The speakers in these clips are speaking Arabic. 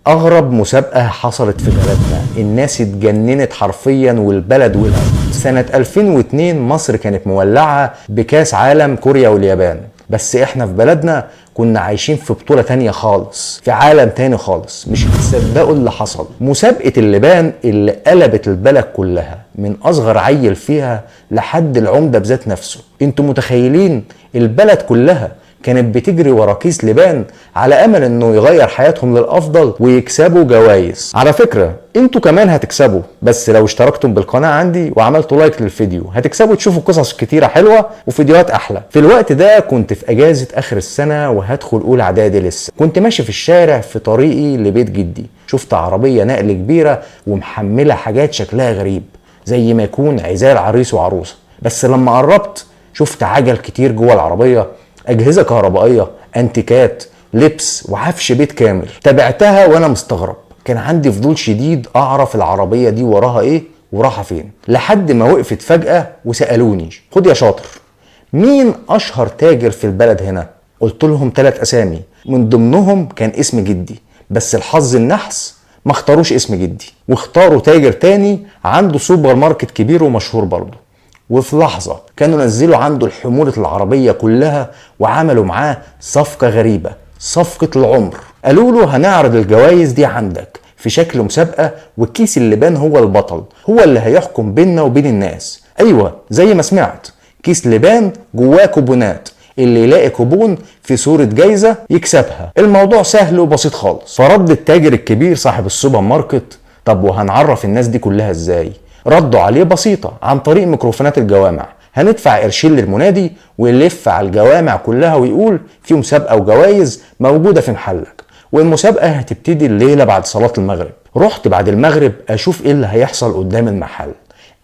اغرب مسابقة حصلت في بلدنا، الناس اتجننت حرفيا والبلد ولعت. سنة 2002 مصر كانت مولعة بكاس عالم كوريا واليابان، بس احنا في بلدنا كنا عايشين في بطولة تانية خالص، في عالم تاني خالص. مش هتصدقوا اللي حصل. مسابقة اللبان اللي قلبت البلد كلها، من اصغر عيل فيها لحد العمدة بذات نفسه. انتوا متخيلين البلد كلها كانت بتجري ورا كيس لبان على امل انه يغير حياتهم للافضل ويكسبوا جوائز. على فكرة انتوا كمان هتكسبوا، بس لو اشتركتم بالقناة عندي وعملتوا لايك للفيديو هتكسبوا تشوفوا قصص كتيرة حلوة وفيديوهات احلى. في الوقت ده كنت في اجازة اخر السنة وهدخل اولى اعدادي لسه. كنت ماشي في الشارع في طريقي لبيت جدي، شفت عربية نقل كبيرة ومحملة حاجات شكلها غريب زي ما يكون عزال عريس وعروسة. بس لما قربت شفت عجل كتير جوه العربية، اجهزة كهربائية، انتيكات، لبس وعفش بيت كامل. تابعتها وانا مستغرب، كان عندي فضول شديد اعرف العربية دي وراها ايه وراها فين، لحد ما وقفت فجأة وسألوني خد يا شاطر مين اشهر تاجر في البلد هنا؟ قلت لهم 3 اسامي، من ضمنهم كان اسم جدي، بس الحظ النحس ما اختاروش اسم جدي واختاروا تاجر تاني عنده سوبر ماركت كبير ومشهور برضه. وفي لحظة كانوا نزلوا عنده الحمولة العربية كلها وعملوا معاه صفقة غريبة، صفقة العمر. قالوا له هنعرض الجوائز دي عندك في شكل مسابقة، وكيس اللبان هو البطل، هو اللي هيحكم بيننا وبين الناس. ايوه زي ما سمعت، كيس لبان جواه كوبونات، اللي يلاقي كوبون في صورة جايزة يكسبها. الموضوع سهل وبسيط خالص. فرد التاجر الكبير صاحب السوبر ماركت طب وهنعرف الناس دي كلها ازاي؟ ردوا عليه بسيطة، عن طريق ميكروفونات الجوامع. هندفع قرشين للمنادي ويلف على الجوامع كلها ويقول في مسابقة وجوائز موجودة في محلك، والمسابقة هتبتدي الليلة بعد صلاة المغرب. رحت بعد المغرب اشوف ايه اللي هيحصل قدام المحل.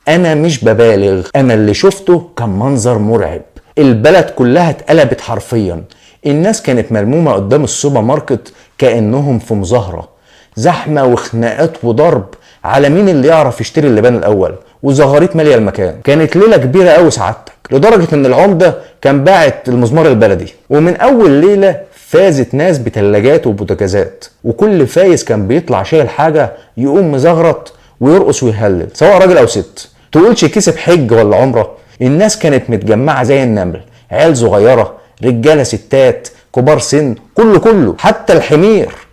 انا مش ببالغ، انا اللي شفته كان منظر مرعب. البلد كلها اتقلبت حرفيا، الناس كانت مرمومة قدام السوبر ماركت كأنهم في مظاهرة، زحمة وخناقات وضرب على مين اللي يعرف يشتري اللبان الاول، وزغاريت ماليه المكان. كانت ليله كبيره قوي سعادتك، لدرجه ان العمده كان باعت المزمار البلدي. ومن اول ليله فازت ناس بثلاجات وبوتاجازات، وكل فايز كان بيطلع شايل حاجه يقوم مزغرط ويرقص ويهلل، سواء راجل او ست. تقولش كسب حج ولا عمره. الناس كانت متجمعه زي النمل، عيال صغيره، رجاله، ستات، كبار سن، كله. حتى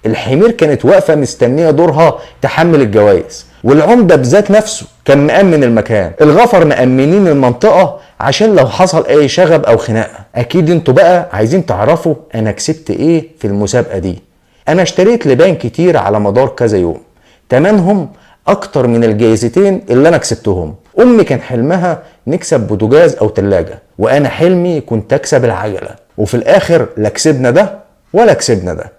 الحمير كانت واقفه مستنيه دورها تحمل الجوائز. والعمده بذات نفسه كان مأمن المكان. الغفر مأمنين المنطقه عشان لو حصل اي شغب او خناقه. اكيد انتوا بقى عايزين تعرفوا انا كسبت ايه في المسابقه دي. انا اشتريت لبان كتير على مدار كذا يوم، تمنهم اكتر من الجايزتين اللي انا كسبتهم. امي كان حلمها نكسب بوتاجاز او تلاجة، وانا حلمي كنت اكسب العجله. وفي الاخر لا كسبنا ده ولا كسبنا ده.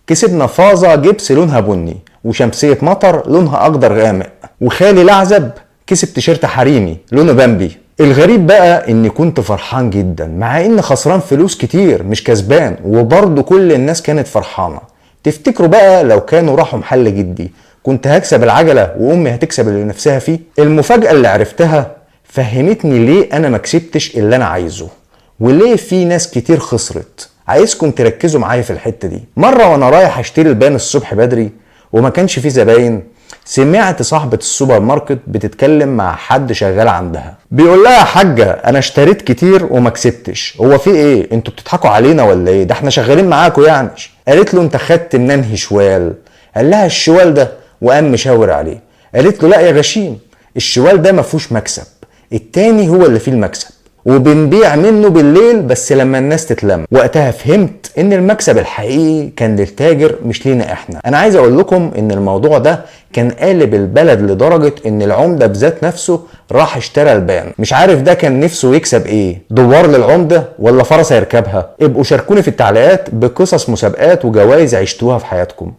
كسبنا فازة جبس لونها بني، وشمسية مطر لونها اخضر غامق، وخالي الأعزب كسب تيشيرت حريمي لونه بامبي. الغريب بقى اني كنت فرحان جدا مع ان خسران فلوس كتير مش كسبان، وبرضه كل الناس كانت فرحانة. تفتكروا بقى لو كانوا راحوا محل جدي كنت هكسب العجلة وامي هتكسب اللي نفسها فيه؟ المفاجأة اللي عرفتها فهمتني ليه انا ما كسبتش اللي انا عايزه، وليه في ناس كتير خسرت. عايزكم تركزوا معايا في الحتة دي. مرة وانا رايح اشتري البان الصبح بدري وما كانش فيه زباين، سمعت صاحبة السوبر ماركت بتتكلم مع حد شغال عندها، بيقول لها يا حاجة انا اشتريت كتير وما كسبتش، هو في ايه؟ انتوا بتضحكوا علينا ولا ايه؟ ده احنا شغالين معاكم يعني. قالت له انت خدت مننهي شوال؟ قال لها الشوال ده، وقام مشاور عليه. قالت له لا يا غشيم، الشوال ده ما فيهوش مكسب، التاني هو اللي فيه المكسب، وبنبيع منه بالليل بس لما الناس تتلم. وقتها فهمت ان المكسب الحقيقي كان للتاجر مش لينا احنا. انا عايز اقول لكم ان الموضوع ده كان قالب البلد لدرجة ان العمدة بذات نفسه راح اشترى البان. مش عارف ده كان نفسه يكسب ايه، دوار للعمدة ولا فرس يركبها؟ ابقوا شاركوني في التعليقات بقصص مسابقات وجوائز عشتوها في حياتكم.